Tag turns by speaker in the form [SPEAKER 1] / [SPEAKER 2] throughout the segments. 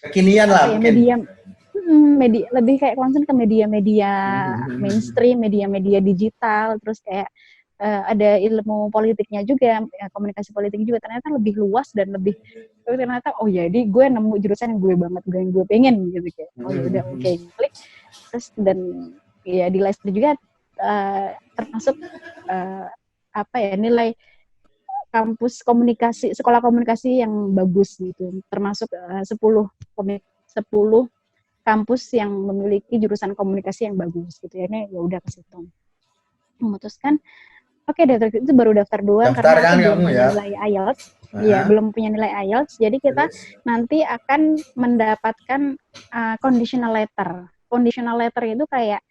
[SPEAKER 1] kekinian lah mungkin.
[SPEAKER 2] Media lebih kayak concern ke media-media mainstream, media-media digital, terus kayak ada ilmu politiknya juga, komunikasi politik juga, ternyata lebih luas dan lebih ternyata jadi gue nemu jurusan yang gue banget, gue yang gue pengen gitu kayak ya udah oke, klik. Terus dan ya di Leicester juga termasuk nilai kampus komunikasi, sekolah komunikasi yang bagus gitu, termasuk 10 kampus yang memiliki jurusan komunikasi yang bagus gitu ya. Ini ya udah ke situ. Memutuskan itu baru daftar doang karena
[SPEAKER 1] kan
[SPEAKER 2] belum punya
[SPEAKER 1] ya?
[SPEAKER 2] nilai IELTS. Iya, belum punya nilai IELTS. Jadi kita nanti akan mendapatkan conditional letter. Conditional letter itu kayak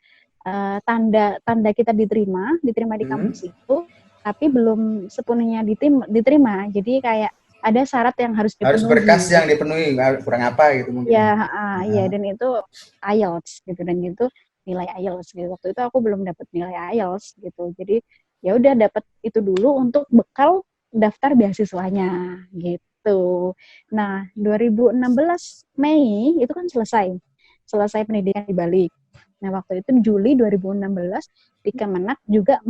[SPEAKER 2] tanda kita diterima di kampus itu, tapi belum sepenuhnya diterima. Jadi kayak ada syarat yang harus dipenuhi.
[SPEAKER 1] Harus berkas yang dipenuhi, kurang apa gitu mungkin.
[SPEAKER 2] Iya, dan itu IELTS gitu, dan itu nilai IELTS gitu. Waktu itu aku belum dapat nilai IELTS gitu. Jadi ya udah dapat itu dulu untuk bekal daftar beasiswanya gitu. Nah, 2016 Mei itu kan selesai pendidikan di Bali. Nah, waktu itu Juli 2016 di Kemenak juga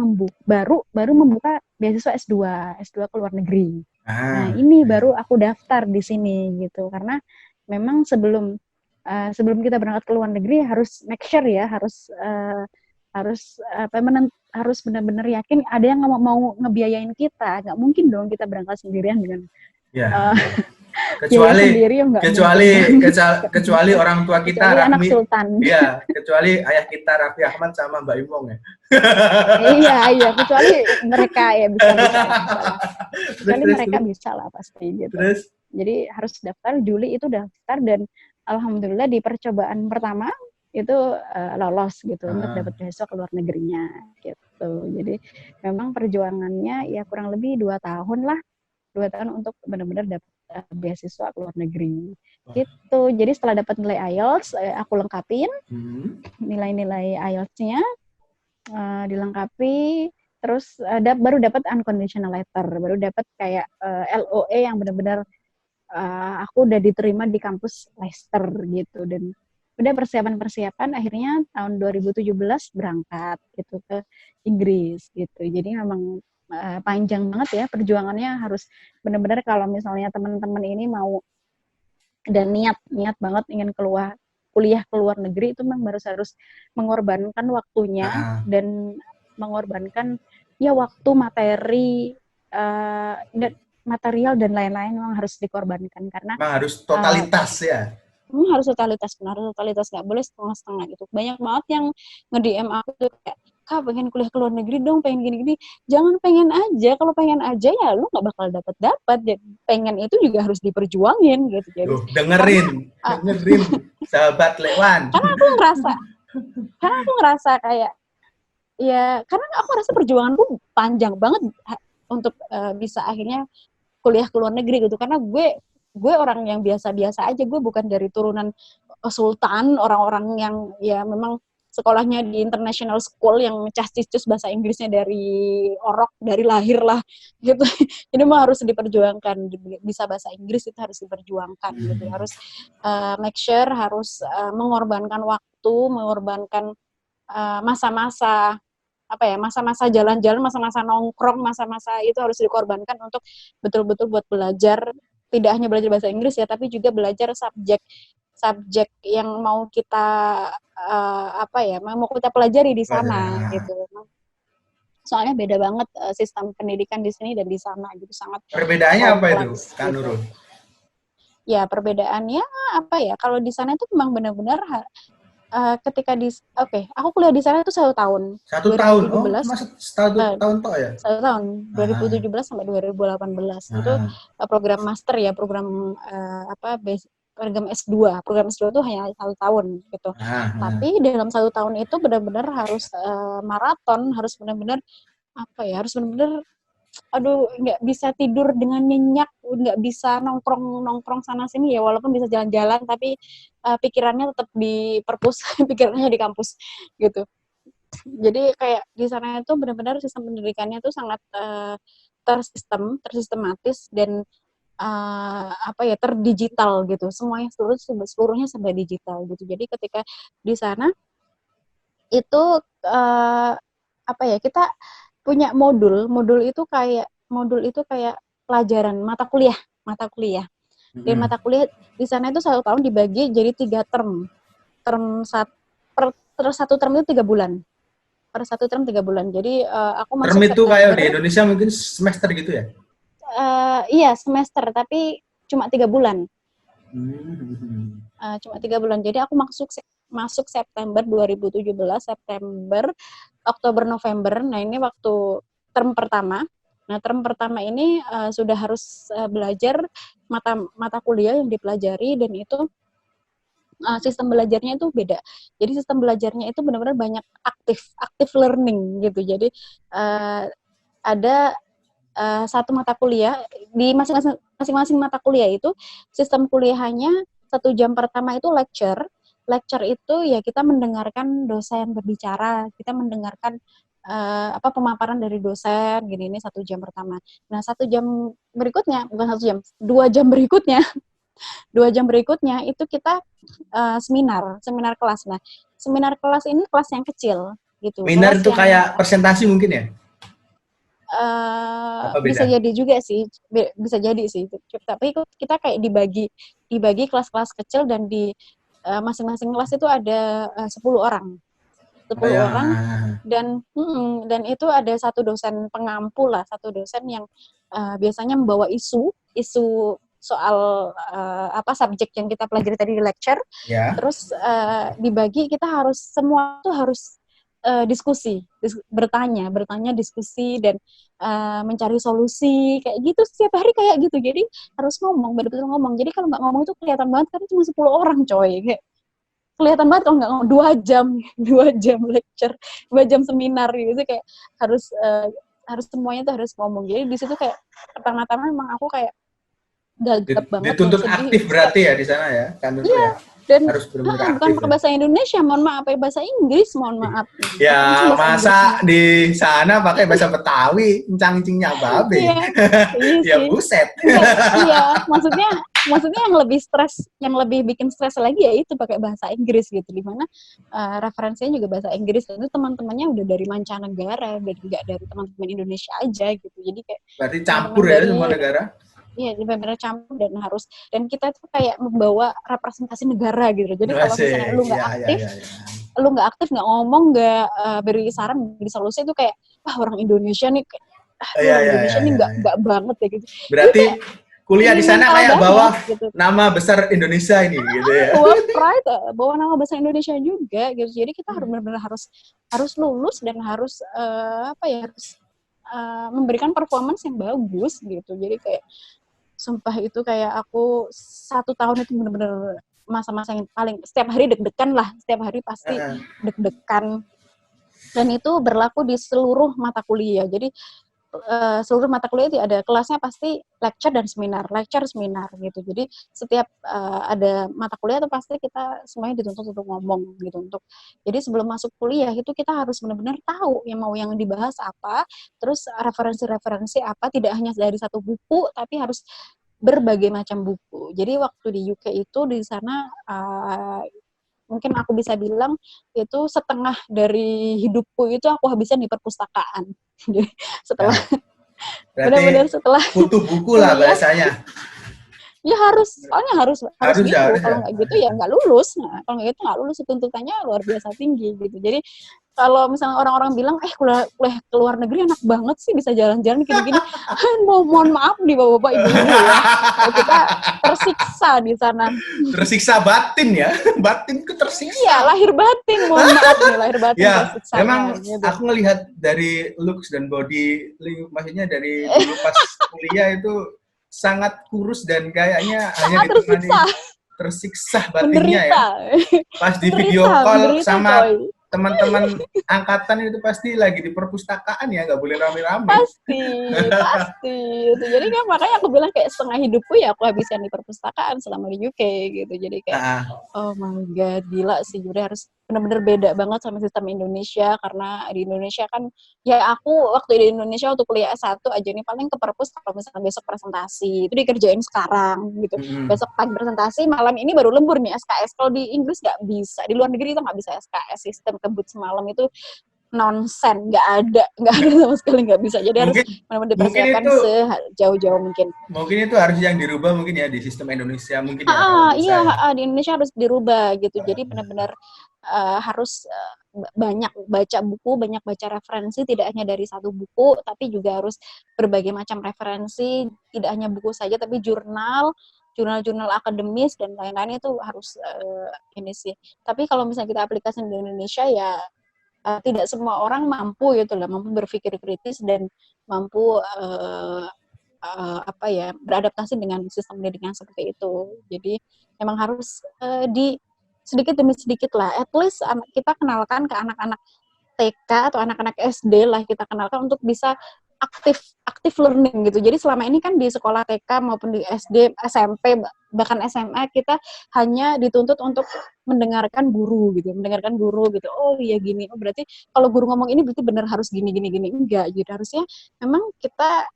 [SPEAKER 2] baru membuka beasiswa S2 ke luar negeri. Nah, ini baru aku daftar di sini gitu, karena memang sebelum kita berangkat ke luar negeri harus make sure ya, harus benar-benar yakin ada yang mau ngebiayain kita. Nggak mungkin dong kita berangkat sendirian dengan
[SPEAKER 1] kecuali orang tua kita
[SPEAKER 2] Raffi, anak sultan.
[SPEAKER 1] Iya, kecuali ayah kita Raffi Ahmad sama Mbak Imong ya.
[SPEAKER 2] Iya, kecuali mereka ya bisa. Kecuali mereka bisa lah pasti gitu. Jadi harus daftar, Juli itu daftar, dan alhamdulillah di percobaan pertama itu lolos gitu untuk dapat beasiswa ke luar negerinya gitu. Jadi memang perjuangannya ya kurang lebih 2 tahun untuk benar-benar dapat beasiswa ke luar negeri gitu. Jadi setelah dapat nilai IELTS, aku lengkapin nilai-nilai IELTS-nya, dilengkapi, terus baru dapat unconditional letter, baru dapat kayak LOE yang benar-benar aku udah diterima di kampus Leicester gitu. Dan udah persiapan akhirnya tahun 2017 berangkat gitu ke Inggris gitu. Jadi memang panjang banget ya perjuangannya, harus benar-benar kalau misalnya teman-teman ini mau dan niat banget ingin kuliah ke luar negeri, itu memang harus mengorbankan waktunya dan mengorbankan ya waktu, materi, material dan lain-lain, memang harus dikorbankan karena
[SPEAKER 1] harus totalitas ya.
[SPEAKER 2] Harus totalitas, nggak boleh setengah-setengah gitu. Banyak banget yang nge-DM aku tuh kayak, Kak pengen kuliah ke luar negeri dong, pengen gini-gini. Jangan pengen aja, kalau pengen aja ya lu nggak bakal dapat. Pengen itu juga harus diperjuangin gitu. Jadi
[SPEAKER 1] dengerin sahabat Lewan.
[SPEAKER 2] Karena aku ngerasa kayak ya, karena aku rasa perjuanganku panjang banget untuk bisa akhirnya kuliah ke luar negeri gitu. Karena gue orang yang biasa-biasa aja, gue bukan dari turunan sultan, orang-orang yang ya memang sekolahnya di international school yang cas-cus bahasa Inggrisnya dari orok, dari lahir lah gitu. Jadi mah harus diperjuangkan, bisa bahasa Inggris itu harus diperjuangkan gitu. Harus make sure, harus mengorbankan waktu, mengorbankan masa-masa jalan-jalan, masa-masa nongkrong, masa-masa itu harus dikorbankan untuk betul-betul buat belajar, tidak hanya belajar bahasa Inggris ya, tapi juga belajar subjek yang mau kita mau kita pelajari di sana gitu. Soalnya beda banget sistem pendidikan di sini dan di sana gitu, sangat
[SPEAKER 1] perbedaannya apa itu, Kak
[SPEAKER 2] gitu.
[SPEAKER 1] Nurul?
[SPEAKER 2] Ya perbedaannya kalau di sana itu memang benar-benar ketika aku kuliah di sana itu 1 tahun.
[SPEAKER 1] 1 tahun? Oh, cuma 1 tahun toh ya?
[SPEAKER 2] 1 tahun, 2017 sampai 2018. Itu program master ya, program program S2. Program S2 itu hanya 1 tahun gitu. Tapi dalam 1 tahun itu benar-benar harus maraton, harus benar-benar nggak bisa tidur dengan nyenyak, nggak bisa nongkrong sana sini ya, walaupun bisa jalan-jalan tapi pikirannya tetap di perpus, pikirannya di kampus gitu. Jadi kayak di sana itu benar-benar sistem pendidikannya itu sangat tersistematis, dan apa ya, terdigital gitu, semuanya seluruhnya serba digital gitu. Jadi ketika di sana itu apa ya, kita punya modul itu kayak pelajaran mata kuliah. Dan mata kuliah di sana itu 1 tahun dibagi jadi 3 term. Per 1 term itu 3 bulan. Per 1 term 3 bulan. Jadi aku
[SPEAKER 1] Term
[SPEAKER 2] masuk
[SPEAKER 1] itu kayak
[SPEAKER 2] September.
[SPEAKER 1] di Indonesia mungkin semester gitu ya?
[SPEAKER 2] Iya, semester, tapi cuma 3 bulan.
[SPEAKER 1] Hmm.
[SPEAKER 2] Cuma 3 bulan. Jadi aku masuk September 2017, September, Oktober, November. Nah, ini waktu term pertama. Nah, term pertama ini sudah harus belajar mata kuliah yang dipelajari, dan itu sistem belajarnya itu beda. Jadi sistem belajarnya itu benar-benar banyak aktif learning gitu. Jadi ada satu mata kuliah di masing-masing mata kuliah itu sistem kuliahannya 1 jam pertama itu lecture. Lecture itu ya kita mendengarkan dosen berbicara, kita mendengarkan pemaparan dari dosen gini, ini 1 jam pertama. Nah 1 jam berikutnya, bukan 1 jam, 2 jam berikutnya 2 jam berikutnya itu kita seminar kelas. Nah seminar kelas ini kelas yang kecil gitu,
[SPEAKER 1] Minor
[SPEAKER 2] kelas
[SPEAKER 1] itu
[SPEAKER 2] yang
[SPEAKER 1] kayak presentasi mungkin ya? Apa
[SPEAKER 2] bisa
[SPEAKER 1] beda?
[SPEAKER 2] jadi juga sih, bisa jadi sih. Tapi kita kayak dibagi kelas-kelas kecil, dan di masing-masing kelas itu ada 10 orang. 10
[SPEAKER 1] Ya.
[SPEAKER 2] orang, dan itu ada satu dosen pengampu lah, satu dosen yang biasanya membawa isu soal subjek yang kita pelajari tadi di lecture.
[SPEAKER 1] Ya.
[SPEAKER 2] Terus dibagi, kita semua tuh harus bertanya, diskusi, dan mencari solusi kayak gitu setiap hari kayak gitu. Jadi harus ngomong, betul-betul ngomong. Jadi kalau nggak ngomong itu kelihatan banget karena cuma 10 orang coy. Kayak kelihatan banget kalau nggak ngomong 2 jam, 2 jam lecture, 2 jam seminar gitu, kayak harus semuanya tuh harus ngomong. Jadi di situ kayak pertama-tama memang aku kayak gagap banget dan
[SPEAKER 1] Dituntut
[SPEAKER 2] sedih.
[SPEAKER 1] aktif berarti ya di sana ya, kan itu
[SPEAKER 2] Iya,
[SPEAKER 1] ya.
[SPEAKER 2] dan
[SPEAKER 1] Harus benar-benar
[SPEAKER 2] bukan
[SPEAKER 1] aktif.
[SPEAKER 2] pakai
[SPEAKER 1] Ya.
[SPEAKER 2] bahasa Indonesia, mohon maaf, pakai bahasa Inggris, mohon maaf.
[SPEAKER 1] Ya,
[SPEAKER 2] Bahasa
[SPEAKER 1] masa
[SPEAKER 2] Inggris.
[SPEAKER 1] di sana pakai bahasa Betawi, encang-encingnya babe.
[SPEAKER 2] Iya, iya
[SPEAKER 1] Ya
[SPEAKER 2] sih.
[SPEAKER 1] buset.
[SPEAKER 2] Enggak, iya, maksudnya yang lebih bikin stres lagi ya itu pakai bahasa Inggris gitu, di mana referensinya juga bahasa Inggris, dan itu teman-temannya udah dari mancanegara, dan juga dari teman-teman Indonesia aja gitu. Jadi kayak
[SPEAKER 1] Berarti
[SPEAKER 2] teman-teman
[SPEAKER 1] campur ya
[SPEAKER 2] dari,
[SPEAKER 1] semua negara.
[SPEAKER 2] iya, benar-benar campur, dan kita tuh kayak membawa representasi negara gitu. Jadi kalau misalnya
[SPEAKER 1] Asik. Ya, ya, ya, ya.
[SPEAKER 2] lu nggak aktif, nggak ngomong, nggak beri saran, beri solusi, itu kayak orang Indonesia nih kayak
[SPEAKER 1] Ya,
[SPEAKER 2] orang
[SPEAKER 1] ya,
[SPEAKER 2] Indonesia
[SPEAKER 1] ya,
[SPEAKER 2] nih
[SPEAKER 1] ya, ya.
[SPEAKER 2] nggak banget ya gitu. Jadi
[SPEAKER 1] Berarti
[SPEAKER 2] kayak
[SPEAKER 1] kuliah di sana
[SPEAKER 2] mental
[SPEAKER 1] kayak
[SPEAKER 2] banget,
[SPEAKER 1] bawa
[SPEAKER 2] gitu.
[SPEAKER 1] nama besar Indonesia ini gitu ya.
[SPEAKER 2] Bawa pride, bawa nama bahasa Indonesia juga gitu. Jadi kita benar-benar harus lulus, dan harus harus memberikan performance yang bagus gitu. Jadi kayak sumpah itu kayak aku 1 tahun itu benar-benar masa-masa yang paling, setiap hari deg-degan lah, setiap hari pasti deg-degan, dan itu berlaku di seluruh mata kuliah. Jadi seluruh mata kuliah itu ada kelasnya pasti lecture seminar gitu. Jadi setiap ada mata kuliah itu pasti kita semuanya dituntut untuk ngomong gitu. Jadi sebelum masuk kuliah itu kita harus benar-benar tahu yang dibahas apa, terus referensi-referensi apa, tidak hanya dari satu buku, tapi harus berbagai macam buku. Jadi waktu di UK itu, di sana mungkin aku bisa bilang itu setengah dari hidupku itu aku habiskan di perpustakaan. Jadi setelah benar-benar setelah
[SPEAKER 1] butuh buku lah
[SPEAKER 2] kuliah,
[SPEAKER 1] bahasanya.
[SPEAKER 2] ya soalnya harus gitu. Kalau nggak gitu ya nggak lulus. Nah, kalau nggak gitu nggak lulus, tuntutannya luar biasa tinggi gitu. Jadi kalau misalnya orang-orang bilang, kuliah ke luar negeri enak banget sih, bisa jalan-jalan gini-gini. Mohon maaf nih bapak-bapak, ibu-ibu ya. Kita tersiksa di sana.
[SPEAKER 1] Tersiksa batin ya, batinku tersiksa.
[SPEAKER 2] Iya, lahir batin, mohon maaf nih, lahir batin
[SPEAKER 1] ya,
[SPEAKER 2] tersiksa.
[SPEAKER 1] Memang
[SPEAKER 2] gitu.
[SPEAKER 1] aku ngelihat dari looks dan body, maksudnya dari dulu pas kuliah itu sangat kurus dan kayaknya hanya ditemani tersiksa batinnya ya. Pas di video call sama teman-teman angkatan itu pasti lagi di perpustakaan ya, nggak boleh rame-rame.
[SPEAKER 2] Pasti. Jadi kan makanya aku bilang kayak setengah hidupku ya aku habiskan di perpustakaan selama di UK gitu. Jadi kayak oh my god, gila sih. Jadi benar-benar beda banget sama sistem Indonesia, karena di Indonesia kan, ya aku waktu di Indonesia waktu kuliah S1 aja nih paling ke perpus kalau misalnya besok presentasi, itu dikerjain sekarang gitu.
[SPEAKER 1] Mm-mm.
[SPEAKER 2] Besok pagi presentasi, malam ini baru lembur nih SKS. Kalau di Inggris nggak bisa, di luar negeri itu nggak bisa SKS, sistem kebut semalam itu nonsen, nggak ada sama sekali, nggak bisa. Jadi harus
[SPEAKER 1] Mungkin
[SPEAKER 2] benar-benar
[SPEAKER 1] mungkin
[SPEAKER 2] dipersiapkan
[SPEAKER 1] itu
[SPEAKER 2] sejauh-jauh mungkin.
[SPEAKER 1] mungkin itu harus yang dirubah mungkin ya di sistem Indonesia mungkin ya kalau bisa
[SPEAKER 2] Iya,
[SPEAKER 1] ya.
[SPEAKER 2] di Indonesia harus dirubah gitu. Jadi benar-benar harus banyak baca buku, banyak baca referensi, tidak hanya dari satu buku, tapi juga harus berbagai macam referensi, tidak hanya buku saja, tapi jurnal-jurnal akademis dan lain-lain itu harus ini sih. Tapi kalau misalnya kita aplikasi di Indonesia ya tidak semua orang mampu gitu lah, mampu berpikir kritis dan mampu apa ya, beradaptasi dengan sistem pendidikan seperti itu. Jadi memang harus di sedikit demi sedikit lah, at least kita kenalkan ke anak-anak TK atau anak-anak SD lah, kita kenalkan untuk bisa aktif learning gitu. Jadi selama ini kan di sekolah TK maupun di SD, SMP, bahkan SMA kita hanya dituntut untuk mendengarkan guru gitu. Oh iya gini, oh berarti kalau guru ngomong ini berarti benar harus gini gini gini. Enggak gitu. Harusnya memang kita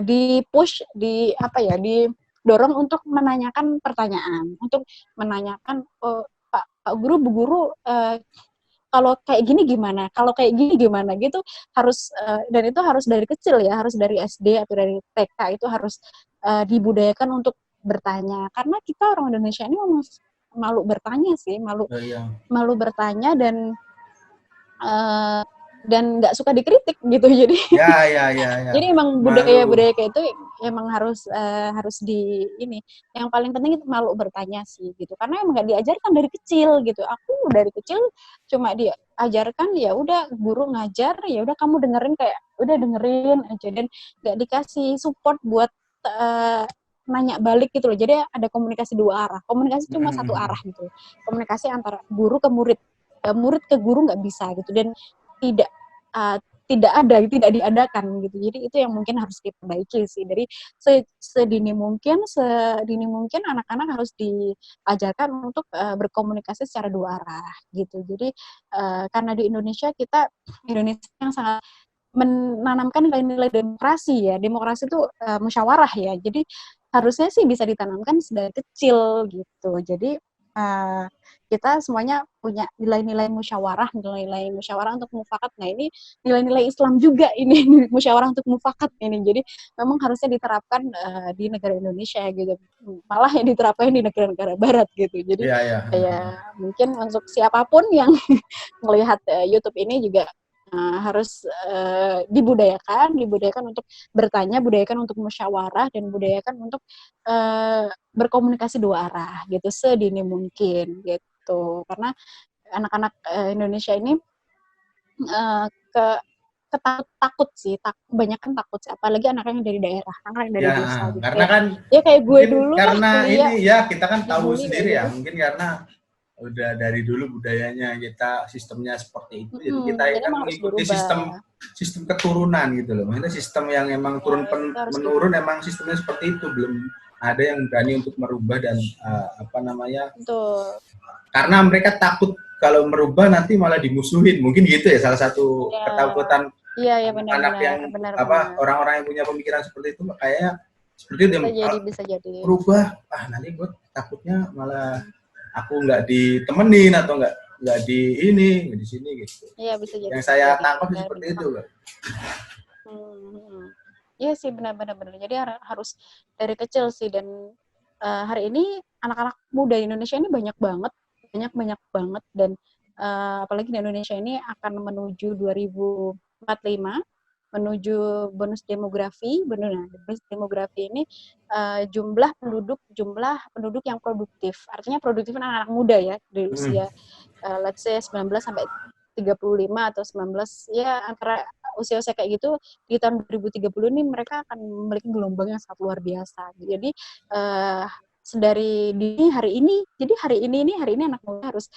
[SPEAKER 2] di push, di apa ya, didorong untuk menanyakan pertanyaan, untuk menanyakan, oh, Pak Guru, Bu Guru, kalau kayak gini gimana? Kalau kayak gini gimana? Gitu harus dan itu harus dari kecil ya, harus dari SD atau dari TK itu harus dibudayakan untuk bertanya. Karena kita orang Indonesia ini memang malu bertanya sih, malu
[SPEAKER 1] Oh, iya.
[SPEAKER 2] malu bertanya dan nggak suka dikritik gitu. Jadi
[SPEAKER 1] Ya.
[SPEAKER 2] jadi emang
[SPEAKER 1] Malu.
[SPEAKER 2] budaya-budaya kayak itu emang harus di ini. Yang paling penting itu malu bertanya sih gitu. Karena emang nggak diajarkan dari kecil gitu. Aku dari kecil cuma diajarkan ya udah guru ngajar, ya udah kamu dengerin, kayak udah dengerin aja, dan nggak dikasih support buat nanya balik gitu loh. Jadi ada komunikasi dua arah. Komunikasi cuma satu arah gitu. Komunikasi antara guru ke murid. Murid ke guru nggak bisa gitu, dan tidak uh, tidak diadakan gitu. Jadi itu yang mungkin harus diperbaiki sih. Dari sedini mungkin anak-anak harus diajarkan untuk berkomunikasi secara dua arah gitu. Jadi karena di Indonesia yang sangat menanamkan nilai-nilai demokrasi ya. Demokrasi itu musyawarah ya. Jadi harusnya sih bisa ditanamkan dari kecil gitu. Jadi kita semuanya punya nilai-nilai musyawarah untuk mufakat. Nah ini nilai-nilai Islam juga ini musyawarah untuk mufakat ini. Jadi memang harusnya diterapkan di negara Indonesia gitu. Malah yang diterapkan di negara-negara Barat gitu. Jadi
[SPEAKER 1] Iya.
[SPEAKER 2] ya mungkin untuk siapapun yang melihat YouTube ini juga harus dibudayakan untuk bertanya, budayakan untuk musyawarah, dan budayakan untuk berkomunikasi dua arah gitu sedini mungkin gitu. Karena anak-anak Indonesia ini uh, ke takut sih, kebanyakan takut sih, apalagi anak yang dari daerah, anak yang dari
[SPEAKER 1] Ya,
[SPEAKER 2] desa gitu.
[SPEAKER 1] karena kan
[SPEAKER 2] Ya kayak gue
[SPEAKER 1] mungkin
[SPEAKER 2] dulu lah
[SPEAKER 1] karena
[SPEAKER 2] kuliah
[SPEAKER 1] ini ya kita kan tahu
[SPEAKER 2] dibully kayak
[SPEAKER 1] sendiri ya,
[SPEAKER 2] gitu.
[SPEAKER 1] mungkin karena udah dari dulu budayanya kita sistemnya seperti itu, jadi kita
[SPEAKER 2] Jadi
[SPEAKER 1] kan
[SPEAKER 2] emang harus
[SPEAKER 1] mengikuti
[SPEAKER 2] dirubah.
[SPEAKER 1] sistem keturunan gitu loh. Maksudnya sistem yang emang
[SPEAKER 2] Ya,
[SPEAKER 1] turun
[SPEAKER 2] itu harus
[SPEAKER 1] menurun
[SPEAKER 2] dirubah.
[SPEAKER 1] emang sistemnya seperti itu, belum ada yang berani untuk merubah dan apa namanya,
[SPEAKER 2] Betul.
[SPEAKER 1] karena mereka takut kalau merubah nanti malah dimusuhin, mungkin gitu ya salah satu
[SPEAKER 2] Ya,
[SPEAKER 1] ketakutan
[SPEAKER 2] iya
[SPEAKER 1] anak-anak yang
[SPEAKER 2] benar.
[SPEAKER 1] orang-orang yang punya pemikiran seperti itu, kayaknya seperti itu.
[SPEAKER 2] Bisa jadi.
[SPEAKER 1] Berubah, nanti gue takutnya malah aku nggak ditemenin atau nggak di ini, nggak di sini gitu.
[SPEAKER 2] Iya bisa
[SPEAKER 1] Yang saya
[SPEAKER 2] jadi.
[SPEAKER 1] tangkap
[SPEAKER 2] Benar,
[SPEAKER 1] seperti
[SPEAKER 2] benar.
[SPEAKER 1] itu loh.
[SPEAKER 2] Iya sih benar. Jadi harus dari kecil sih, dan hari ini anak-anak muda Indonesia ini banyak banget dan apalagi di Indonesia ini akan menuju 2045, menuju bonus demografi. Bonus demografi ini jumlah penduduk yang produktif. Artinya produktif anak-anak muda ya, dari usia let's say 19 sampai 35 atau 19, ya antara usia-usia kayak gitu di tahun 2030 ini mereka akan memiliki gelombang yang sangat luar biasa. Jadi sedari dini hari ini anak muda harus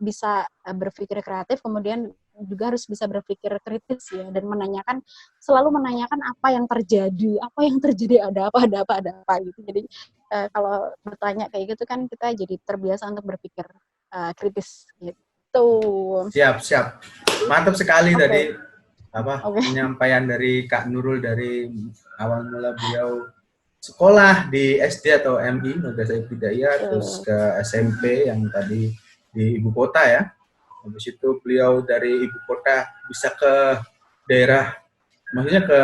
[SPEAKER 2] bisa berpikir kreatif, kemudian juga harus bisa berpikir kritis ya, dan selalu menanyakan apa yang terjadi, ada apa gitu. Jadi kalau bertanya kayak gitu kan kita jadi terbiasa untuk berpikir kritis gitu.
[SPEAKER 1] Siap. Mantap sekali tadi
[SPEAKER 2] Okay.
[SPEAKER 1] penyampaian dari Kak Nurul dari awal mula beliau sekolah di SD atau MI Madrasah Ibtidaiyah, terus ke SMP yang tadi di ibu kota ya. Habis itu beliau dari ibu kota bisa ke daerah, maksudnya ke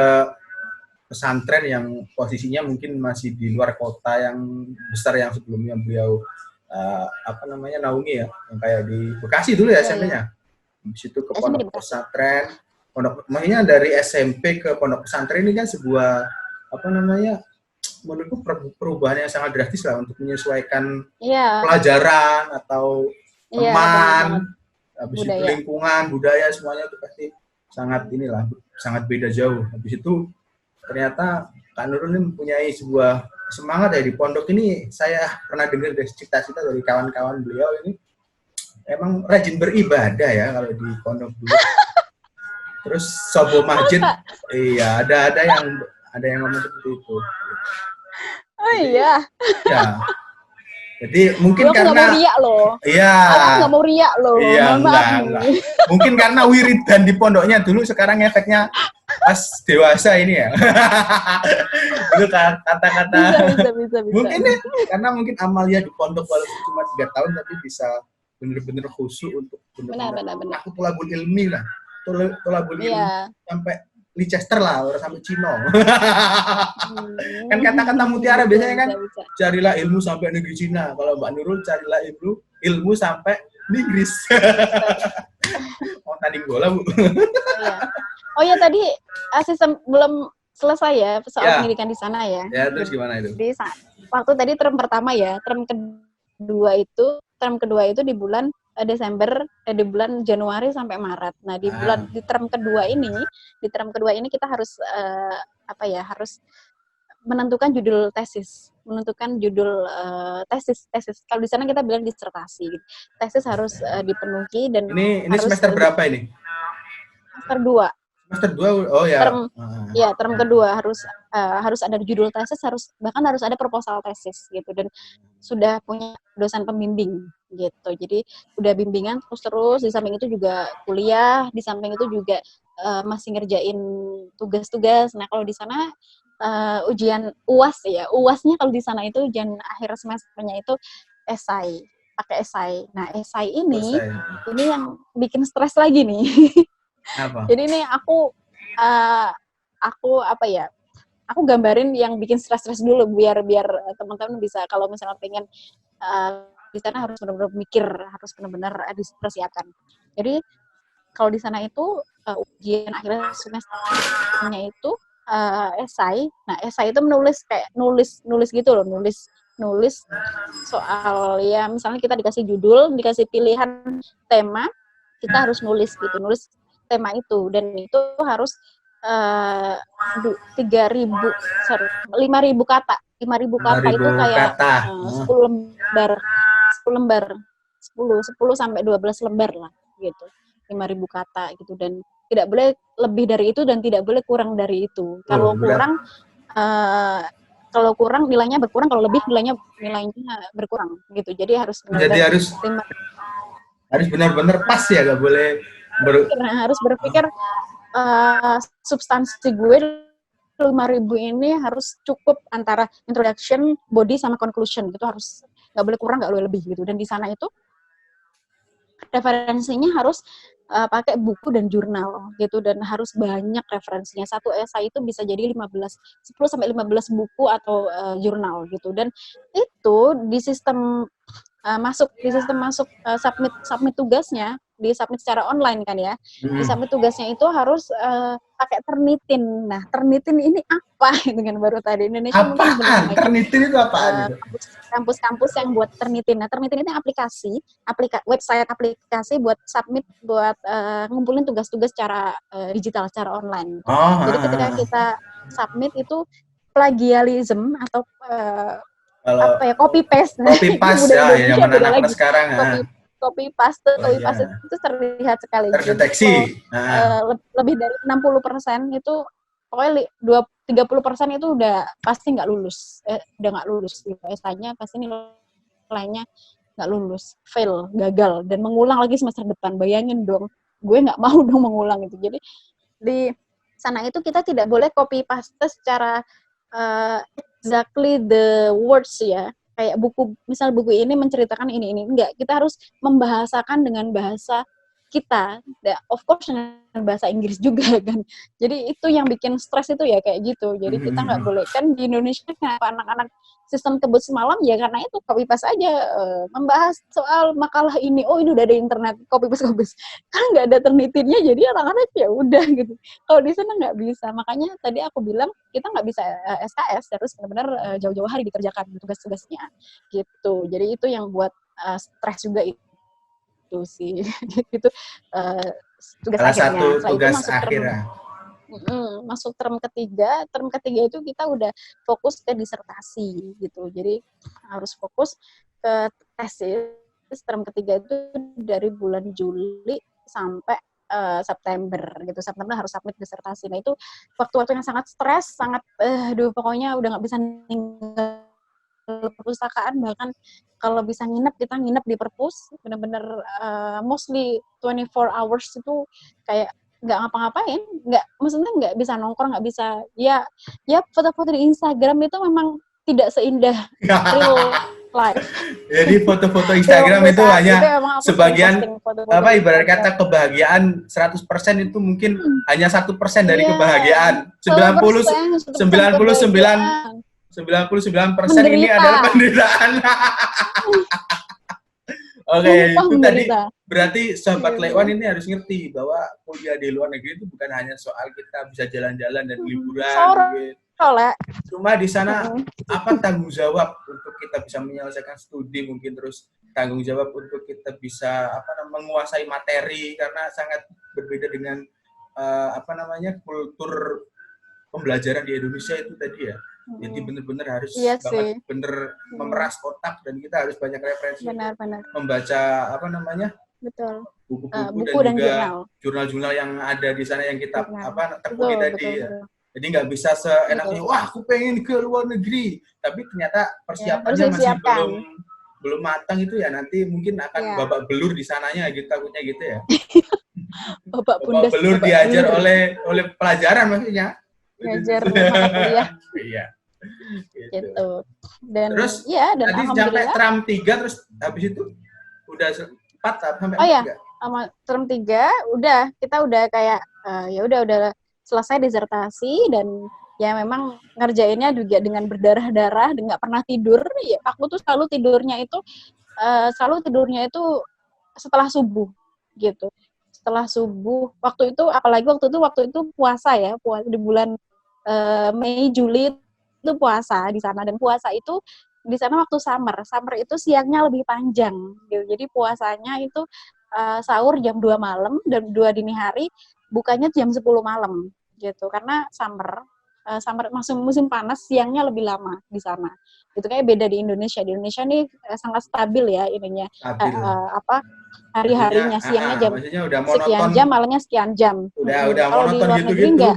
[SPEAKER 1] pesantren yang posisinya mungkin masih di luar kota yang besar yang sebelumnya beliau naungi ya, yang kayak di Bekasi dulu ya SMP-nya. Habis itu ke pondok pesantren, maksudnya dari SMP ke pondok pesantren ini kan sebuah menurutku perubahan yang sangat drastis lah untuk menyesuaikan pelajaran atau teman, habis itu lingkungan, budaya, semuanya itu pasti sangat beda jauh. Habis itu ternyata Kak Nurul ini mempunyai sebuah semangat ya di pondok ini. Saya pernah dengar dari cita-cita dari kawan-kawan beliau ini emang rajin beribadah ya kalau di pondok dulu. Terus sobo masjid, iya ada yang ngomong seperti itu.
[SPEAKER 2] Oh iya.
[SPEAKER 1] Ya. Jadi mungkin karena
[SPEAKER 2] nggak mau riak loh.
[SPEAKER 1] Iya.
[SPEAKER 2] Nggak mau riak loh.
[SPEAKER 1] Iya, enggak. Mungkin karena wiridan di pondoknya dulu, sekarang efeknya pas dewasa ini ya. Itu kata-kata.
[SPEAKER 2] Bisa.
[SPEAKER 1] Mungkin ya, karena mungkin amalia di pondok walaupun cuma 3 tahun tapi bisa benar-benar khusyuk untuk benar-benar. Aku tolabul ilmi lah. Tolabul ilmi sampai Leicester lah, orang sampai Cino. Kan kata-kata mutiara biasanya kan bisa. Carilah ilmu sampai negeri Cina. Kalau Mbak Nurul carilah ilmu sampai Inggris. Mau tanding bola, Bu.
[SPEAKER 2] Oh ya, tadi sistem belum selesai ya soal pendidikan di sana ya.
[SPEAKER 1] Ya, terus gimana itu?
[SPEAKER 2] Jadi waktu tadi term pertama ya, term kedua itu di bulan Desember, di bulan Januari sampai Maret. Nah, di term kedua ini kita harus harus menentukan judul tesis, tesis. Kalau di sana kita bilang disertasi. Tesis harus dipenuhi dan
[SPEAKER 1] ini semester berapa ini?
[SPEAKER 2] Semester 2.
[SPEAKER 1] Semester 2, oh ya.
[SPEAKER 2] Term kedua harus ada judul tesis, bahkan harus ada proposal tesis gitu, dan sudah punya dosen pembimbing gitu. Jadi udah bimbingan terus di samping itu juga kuliah, di samping itu juga masih ngerjain tugas-tugas. Nah, kalau di sana ujian UAS ya. UASnya kalau di sana itu ujian akhir semesternya itu esai, pakai esai. Nah, esai ini yang bikin stres lagi nih.
[SPEAKER 1] Apa?
[SPEAKER 2] Jadi ini aku gambarin yang bikin stres dulu biar teman-teman bisa, kalau misalnya pengen di sana harus benar-benar mikir, harus benar-benar dipersiapkan. Jadi kalau di sana itu ujian akhir semesternya itu esai. Nah, esai itu nulis gitu loh, nulis soal ya, misalnya kita dikasih judul, dikasih pilihan tema, kita harus nulis tema itu, dan itu harus 5.000 kata. 5.000 kata itu kayak 10 sampai 12 lembar lah gitu. 5.000 kata gitu, dan tidak boleh lebih dari itu dan tidak boleh kurang dari itu. Kalau kurang nilainya berkurang, kalau lebih nilainya berkurang gitu. Jadi harus
[SPEAKER 1] benar-benar pas ya, nggak boleh
[SPEAKER 2] harus berpikir substansi gue 5.000 ini harus cukup antara introduction, body sama conclusion gitu, harus nggak boleh kurang, nggak boleh lebih gitu. Dan di sana itu referensinya harus pakai buku dan jurnal gitu, dan harus banyak referensinya. Satu esai itu bisa jadi 10 sampai 15 buku atau jurnal gitu. Dan itu di sistem masuk submit tugasnya, di submit secara online kan ya. Di submit tugasnya itu harus pakai Turnitin. Nah, Turnitin ini apa gitu kan, baru tadi Indonesia mungkin
[SPEAKER 1] belum. Turnitin itu apaan?
[SPEAKER 2] Kampus-kampus yang buat Turnitin. Nah, Turnitin itu website aplikasi buat submit, buat ngumpulin tugas-tugas secara digital, secara online. Jadi ketika kita submit itu plagiarism atau copy paste
[SPEAKER 1] ya, yang mana sekarang
[SPEAKER 2] copy paste itu terlihat sekali.
[SPEAKER 1] Terdeteksi.
[SPEAKER 2] Lebih dari 60% itu, pokoknya 30% itu udah pasti nggak lulus. Udah nggak lulus. Esainya pasti nilainya nggak lulus, fail, gagal, dan mengulang lagi semester depan. Bayangin dong, gue nggak mau dong mengulang itu. Jadi di sana itu kita tidak boleh copy paste secara exactly the words ya. Kayak misal buku ini menceritakan ini, enggak. Kita harus membahasakan dengan bahasa kita, of course dengan bahasa Inggris juga kan. Jadi itu yang bikin stres itu ya kayak gitu. Jadi kita nggak boleh, kan di Indonesia kenapa anak-anak sistem kebut semalam ya karena itu copy paste aja, membahas soal makalah ini, oh ini udah ada internet, copy paste kan nggak ada telitinya, jadi anak-anak ya udah gitu. Kalau di sana nggak bisa, makanya tadi aku bilang kita nggak bisa SKS, harus benar-benar jauh-jauh hari dikerjakan tugas-tugasnya gitu. Jadi itu yang buat stres juga itu sih gitu, tugas
[SPEAKER 1] Salah
[SPEAKER 2] akhirnya.
[SPEAKER 1] satu
[SPEAKER 2] Setelah
[SPEAKER 1] tugas
[SPEAKER 2] itu masuk term ketiga. Term ketiga itu kita udah fokus ke disertasi gitu. Jadi harus fokus ke tesis. Term ketiga itu dari bulan Juli sampai September gitu. September harus submit disertasi. Nah itu waktu-waktu yang sangat stres, sangat pokoknya udah nggak bisa ninggal perpustakaan, bahkan kalau bisa nginep kita nginep di perpus, benar-benar mostly 24 hours itu kayak nggak ngapa-ngapain, maksudnya nggak bisa nongkrong, nggak bisa ya foto-foto di Instagram itu memang tidak seindah real life.
[SPEAKER 1] Jadi foto-foto Instagram itu hanya sebagian ibarat kata kebahagiaan 100% itu mungkin hanya 1% dari kebahagiaan. 99% ini adalah penderitaan. Oke, itu tadi berarti sahabat Lekwan ini harus ngerti bahwa kuliah di luar negeri itu bukan hanya soal kita bisa jalan-jalan dan liburan gitu. Cuma di sana apa tanggung jawab untuk kita bisa menyelesaikan studi, mungkin terus tanggung jawab untuk kita bisa menguasai materi, karena sangat berbeda dengan kultur pembelajaran di Indonesia itu tadi ya. Jadi benar-benar harus banget bener memeras otak, dan kita harus banyak referensi, membaca
[SPEAKER 2] betul,
[SPEAKER 1] buku dan juga jurnal-jurnal yang ada di sana yang kita tekuni tadi ya. Jadi nggak bisa seenaknya, wah aku pengen ke luar negeri, tapi ternyata persiapannya masih belum matang itu ya, nanti mungkin akan babak belur di sananya gitu, takutnya gitu ya. babak belur diajar oleh pelajaran maksudnya.
[SPEAKER 2] Ngajar mata kuliah.
[SPEAKER 1] Iya.
[SPEAKER 2] Gitu. Dan
[SPEAKER 1] terus
[SPEAKER 2] dan
[SPEAKER 1] tadi sampai term 3, terus habis itu udah 4 sampai 4 enggak?
[SPEAKER 2] Sama term 3 udah kita udah kayak ya udah selesai disertasi, dan ya memang ngerjainnya juga dengan berdarah-darah, dan nggak pernah tidur. Ya aku tuh selalu tidurnya itu setelah subuh gitu. Setelah subuh, waktu itu puasa ya, di bulan Mei Juli itu puasa di sana, dan puasa itu di sana waktu summer itu siangnya lebih panjang gitu. Jadi puasanya itu sahur jam 2 malam dan 2 dini hari, bukanya jam 10 malam gitu, karena summer masuk musim panas, siangnya lebih lama di sana. Itu kayak beda di Indonesia. Di Indonesia nih sangat stabil ya ininya. Hari-harinya siangnya jam sekian jam, malamnya sekian jam.
[SPEAKER 1] Udah
[SPEAKER 2] kalau di luar negeri
[SPEAKER 1] gitu.
[SPEAKER 2] enggak.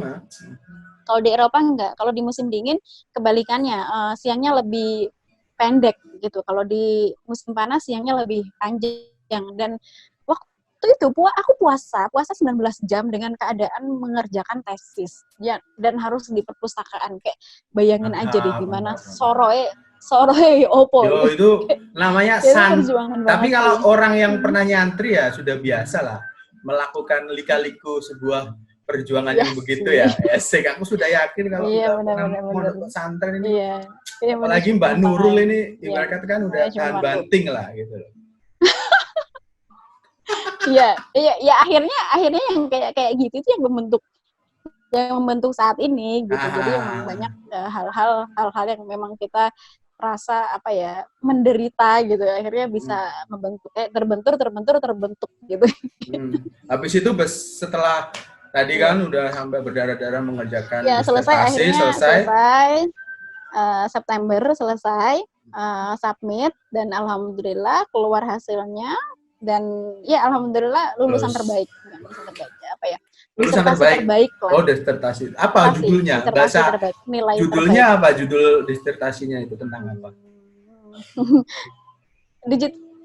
[SPEAKER 2] Kalau di Eropa enggak. Kalau di musim dingin kebalikannya, siangnya lebih pendek gitu. Kalau di musim panas siangnya lebih panjang. Dan waktu itu aku puasa 19 jam dengan keadaan mengerjakan tesis. Ya, dan harus di perpustakaan. Kayak bayangin aja deh gimana soroe opo.
[SPEAKER 1] Yo, itu namanya tapi kalau orang yang pernah nyantri ya sudah biasa lah melakukan lika-liku sebuah perjuangan yang begitu ya. Aku sudah yakin kalau pondok pesantren ini, apalagi Mbak Nurul ini ibarat kan udah tahan banting lah gitu loh.
[SPEAKER 2] Iya, akhirnya yang kayak gitu itu yang membentuk saat ini gitu. Jadi memang banyak hal-hal yang memang kita rasa menderita gitu, akhirnya bisa membentuk terbentur gitu.
[SPEAKER 1] Habis itu setelah tadi kan udah sampai berdarah-darah mengerjakan
[SPEAKER 2] selesai September selesai, submit, dan alhamdulillah keluar hasilnya, dan ya alhamdulillah lulusan terbaik.
[SPEAKER 1] Lulusan terbaik. Oh, disertasi. Apa judulnya? Bahasa judulnya terbaik. Apa judul disertasinya itu, tentang apa?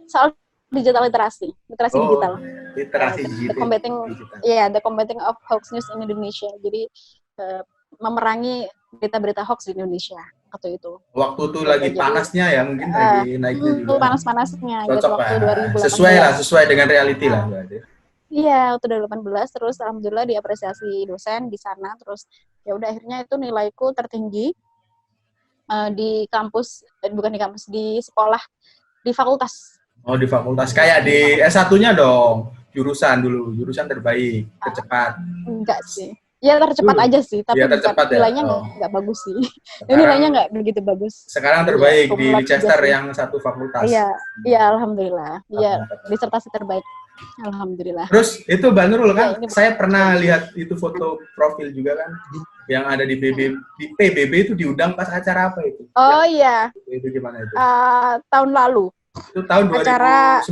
[SPEAKER 2] soal digital literasi digital.
[SPEAKER 1] Literasi
[SPEAKER 2] digital. The combating of hoax news in Indonesia. Jadi memerangi berita-berita hoax di Indonesia waktu itu.
[SPEAKER 1] Waktu itu lagi panasnya ya, mungkin lagi naiknya juga.
[SPEAKER 2] Panas-panasnya
[SPEAKER 1] gitu
[SPEAKER 2] waktu 2018.
[SPEAKER 1] Sesuai dengan reality lah berarti.
[SPEAKER 2] Iya, waktu 2018 terus alhamdulillah diapresiasi dosen di sana, terus ya udah akhirnya itu nilaiku tertinggi di kampus, bukan di kampus, di sekolah, di fakultas.
[SPEAKER 1] Oh, di fakultas. Kayak di S1-nya dong. Jurusan terbaik, tercepat.
[SPEAKER 2] Enggak sih. Ya tercepat aja sih, tapi nilainya nggak bagus sih. Nilainya nggak begitu bagus.
[SPEAKER 1] Sekarang terbaik di Leicester yang satu fakultas.
[SPEAKER 2] Iya, alhamdulillah. Iya, disertasi terbaik. Alhamdulillah.
[SPEAKER 1] Terus itu Mbak Nurul kan, saya pernah lihat itu foto profil juga kan, yang ada di PBB itu diundang pas acara apa itu?
[SPEAKER 2] Oh iya.
[SPEAKER 1] Itu gimana itu?
[SPEAKER 2] Tahun lalu.
[SPEAKER 1] Itu tahun 2019.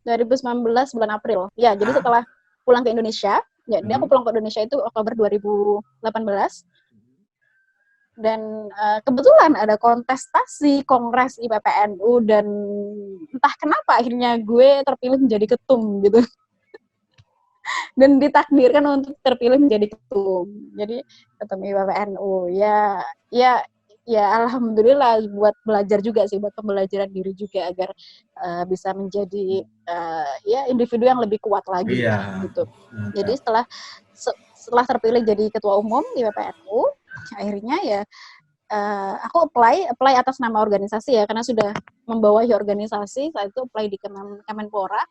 [SPEAKER 2] 2019 bulan April. Ya, jadi setelah pulang ke Indonesia, jadi aku pulang ke Indonesia itu Oktober 2018. Dan kebetulan ada kontestasi Kongres IPPNU dan entah kenapa akhirnya gue terpilih menjadi ketum gitu. Dan ditakdirkan untuk terpilih menjadi ketum. Jadi ketum IPPNU. Ya alhamdulillah buat belajar juga sih, buat pembelajaran diri juga agar bisa menjadi individu yang lebih kuat lagi gitu. Jadi setelah terpilih jadi ketua umum IPPNU, akhirnya ya aku apply atas nama organisasi ya, karena sudah membawahi organisasi. Saat itu apply di Kemenpora,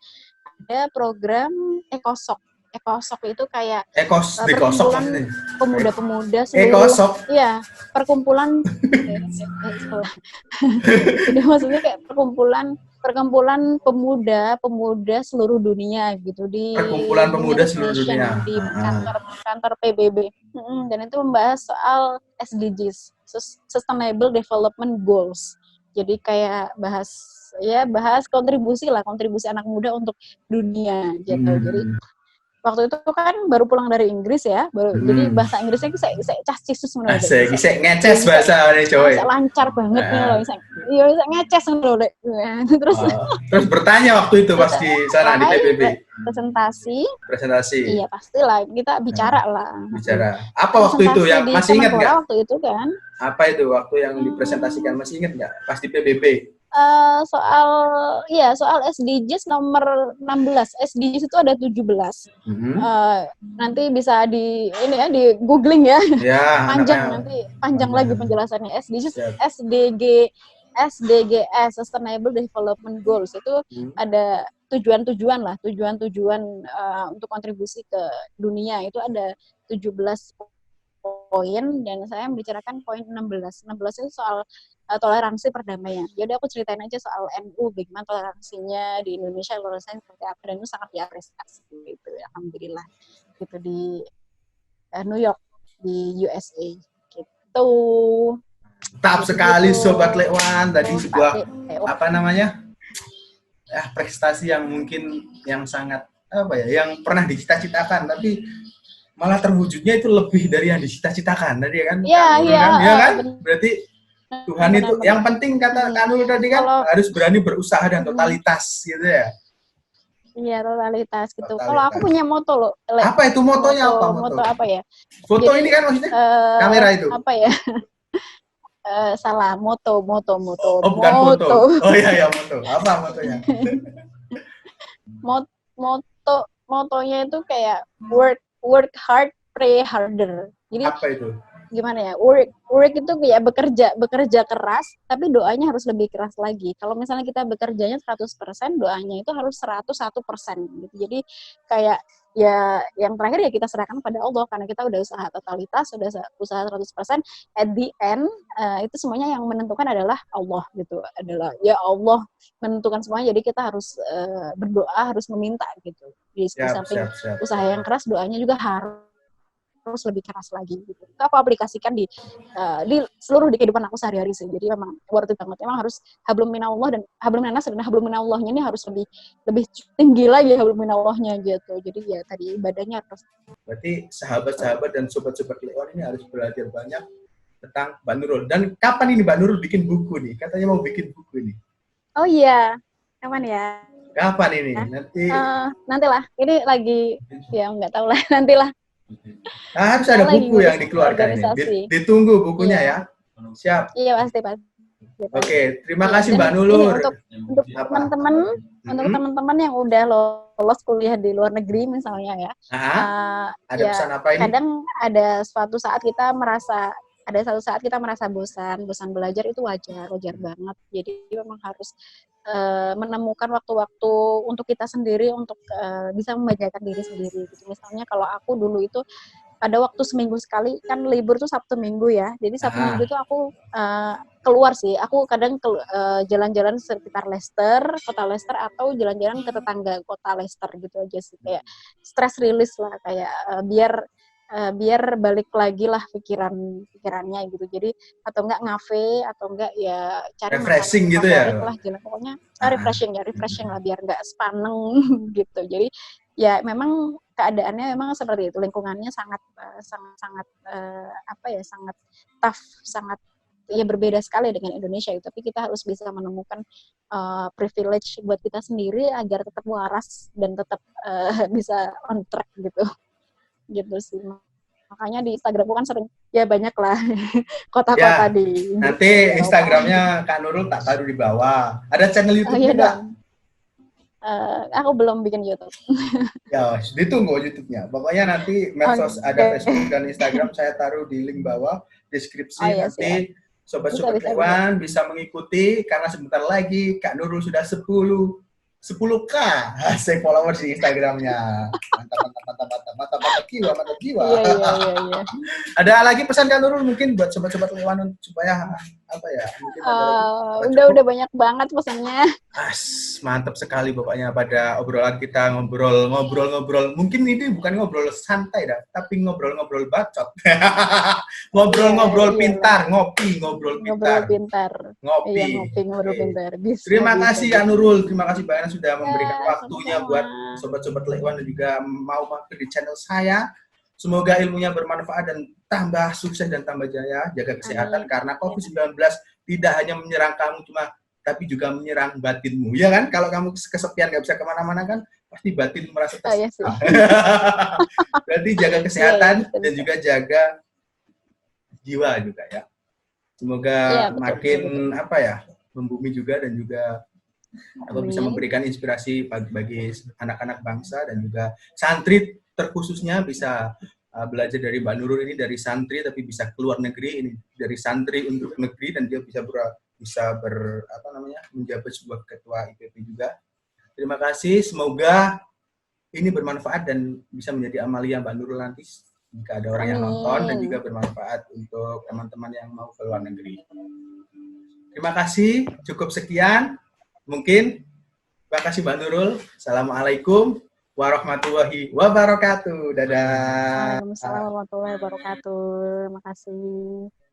[SPEAKER 2] ada program Ekosok itu kayak perkumpulan pemuda-pemuda seluruh, iya, perkumpulan jadi maksudnya kayak perkumpulan pemuda seluruh dunia gitu, di
[SPEAKER 1] perkumpulan pemuda seluruh dunia
[SPEAKER 2] di kantor PBB. Dan itu membahas soal SDGs, Sustainable Development Goals. Jadi kayak bahas kontribusi anak muda untuk dunia gitu. Jadi waktu itu kan baru pulang dari Inggris ya, jadi bahasa Inggrisnya saya cas-cisus menurut
[SPEAKER 1] saya ngeces bahasa ini coy.
[SPEAKER 2] Saya lancar banget nih loh, saya ngeces menurut.
[SPEAKER 1] Terus bertanya waktu itu pas di sana di PBB.
[SPEAKER 2] Presentasi. Iya pastilah, kita bicara lah.
[SPEAKER 1] Apa waktu itu yang masih ingat nggak?
[SPEAKER 2] Waktu itu kan.
[SPEAKER 1] Apa itu waktu yang dipresentasikan, masih ingat nggak? Pas di PBB.
[SPEAKER 2] Soal SDGs nomor 16. SDGs itu ada 17. Nanti bisa di googling ya. Panjang lagi penjelasannya. SDGs, Sustainable Development Goals, itu ada tujuan-tujuan untuk kontribusi ke dunia, itu ada 17 poin, dan saya membicarakan poin 16. 16 itu soal toleransi perdamaian. Jadi aku ceritain aja soal NU, bagaimana toleransinya di Indonesia, toleransinya seperti apa, dan itu sangat diapresiasi gitu, alhamdulillah. Gitu di New York, di USA gitu.
[SPEAKER 1] Mantap sekali Sobat Lekwan, tadi sebuah prestasi yang mungkin yang sangat yang pernah dicita-citakan, tapi malah terwujudnya itu lebih dari yang dicita-citakan tadi kan? Iya kan? Berarti Tuhan itu yang penting, kata Kanul tadi kan, harus berani berusaha dan totalitas gitu ya.
[SPEAKER 2] Iya, totalitas gitu. Kalau aku punya moto loh.
[SPEAKER 1] Apa itu motonya?
[SPEAKER 2] Moto apa ya?
[SPEAKER 1] Foto jadi, ini kan maksudnya kamera itu.
[SPEAKER 2] Apa ya? Salah, moto.
[SPEAKER 1] Oh, bukan foto. Oh iya, moto. Apa motonya?
[SPEAKER 2] Motonya itu kayak work hard, pray harder. Jadi
[SPEAKER 1] apa itu?
[SPEAKER 2] Gimana ya? Work itu ya bekerja keras, tapi doanya harus lebih keras lagi. Kalau misalnya kita bekerjanya 100%, doanya itu harus 101% gitu. Jadi kayak ya yang terakhir ya kita serahkan pada Allah, karena kita udah usaha totalitas, udah usaha 100%, at the end itu semuanya yang menentukan adalah Allah gitu. Adalah ya Allah menentukan semuanya, jadi kita harus berdoa, harus meminta gitu. Di samping usaha yang keras, doanya juga harus lebih keras lagi gitu. Itu aku aplikasikan di seluruh di kehidupan aku sehari-hari sih. Jadi memang worth it banget. Memang harus hablum minallah dan hablum minas, dan hablum minallahnya ini harus lebih tinggi lagi hablum minallahnya gitu. Jadi ya tadi ibadahnya harus.
[SPEAKER 1] Berarti sahabat-sahabat dan sobat-sobat Lekwan ini harus belajar banyak tentang Mbak Nurul. Dan kapan ini Mbak Nurul bikin buku nih? Katanya mau bikin buku nih.
[SPEAKER 2] Oh iya, kapan ya?
[SPEAKER 1] Kapan ini? Nanti.
[SPEAKER 2] Nantilah. Ini lagi ya nggak tahu lah. Nantilah.
[SPEAKER 1] Nah, harus ada buku yang dikeluarkan ini. Ditunggu bukunya ya. Siap.
[SPEAKER 2] Iya pasti.
[SPEAKER 1] Oke, terima kasih Mbak Nurul.
[SPEAKER 2] Untuk teman-teman yang udah lolos kuliah di luar negeri misalnya ya.
[SPEAKER 1] Ada pesan apa ini?
[SPEAKER 2] Kadang ada suatu saat kita merasa bosan belajar itu wajar banget. Jadi memang harus menemukan waktu-waktu untuk kita sendiri untuk bisa membahagiakan diri sendiri gitu. Misalnya kalau aku dulu itu ada waktu seminggu sekali, kan libur tuh Sabtu Minggu ya. Jadi Sabtu Minggu tuh aku keluar sih. Aku kadang jalan-jalan sekitar Leicester, kota Leicester, atau jalan-jalan ke tetangga kota Leicester gitu aja sih. Kayak stress release lah, kayak biar balik lagi lah pikirannya gitu. Jadi atau enggak ngafe, atau enggak ya cari
[SPEAKER 1] refreshing gitu ya
[SPEAKER 2] lah, jalan pokoknya refreshing lah, biar enggak sepaneng gitu. Jadi ya memang keadaannya memang seperti itu, lingkungannya sangat sangat tough, sangat ya berbeda sekali dengan Indonesia gitu. Tapi kita harus bisa menemukan privilege buat kita sendiri agar tetap waras dan tetap bisa on track gitu sih. Makanya di Instagramku kan sering ya banyak lah kota-kota di
[SPEAKER 1] nanti Instagramnya Kak Nurul tak taruh di bawah. Ada channel YouTube juga?
[SPEAKER 2] Aku belum bikin YouTube.
[SPEAKER 1] Ya, ditunggu YouTube-nya. Pokoknya nanti medsos ada Facebook dan Instagram saya taruh di link bawah deskripsi. Nanti sobat-sobat Lekwan bisa mengikuti karena sebentar lagi Kak Nurul sudah 10K saya followers di Instagramnya. Mantap jiwa. Iya. Ada lagi pesan Kak Nurul mungkin buat sobat-sobat Lekwan supaya apa ya?
[SPEAKER 2] Udah banyak banget pesannya.
[SPEAKER 1] Mantap sekali pokoknya pada obrolan kita ngobrol. Mungkin ini bukan ngobrol santai dah, tapi ngobrol bacot. ngobrol pintar, ngobrol pintar. Ngobrol pintar. Terima kasih Kak Nurul, terima kasih banyak sudah memberikan waktunya buat sobat-sobat Lekwan dan juga mau mampir di channel saya. Semoga ilmunya bermanfaat dan tambah sukses dan tambah jaya. Jaga kesehatan karena COVID-19 tidak hanya menyerang kamu tapi juga menyerang batinmu. Ya kan? Kalau kamu kesepian nggak bisa kemana-mana kan pasti batin merasa tersiksa. Berarti jaga kesehatan dan juga jaga jiwa juga ya. Semoga makin membumi juga dan juga bisa memberikan inspirasi bagi anak-anak bangsa dan juga santri terkhususnya bisa belajar dari Mbak Nurul ini, dari santri tapi bisa keluar negeri, ini dari santri untuk negeri, dan dia bisa menjabat sebuah ketua IPP juga. Terima kasih, semoga ini bermanfaat dan bisa menjadi amalia Mbak Nurul nanti jika ada orang yang nonton, dan juga bermanfaat untuk teman-teman yang mau ke luar negeri. Terima kasih, cukup sekian. Mungkin, terima kasih Mbak Nurul. Assalamualaikum warahmatullahi wabarakatuh. Dadah.
[SPEAKER 2] Waalaikumsalam warahmatullahi wabarakatuh. Terima kasih.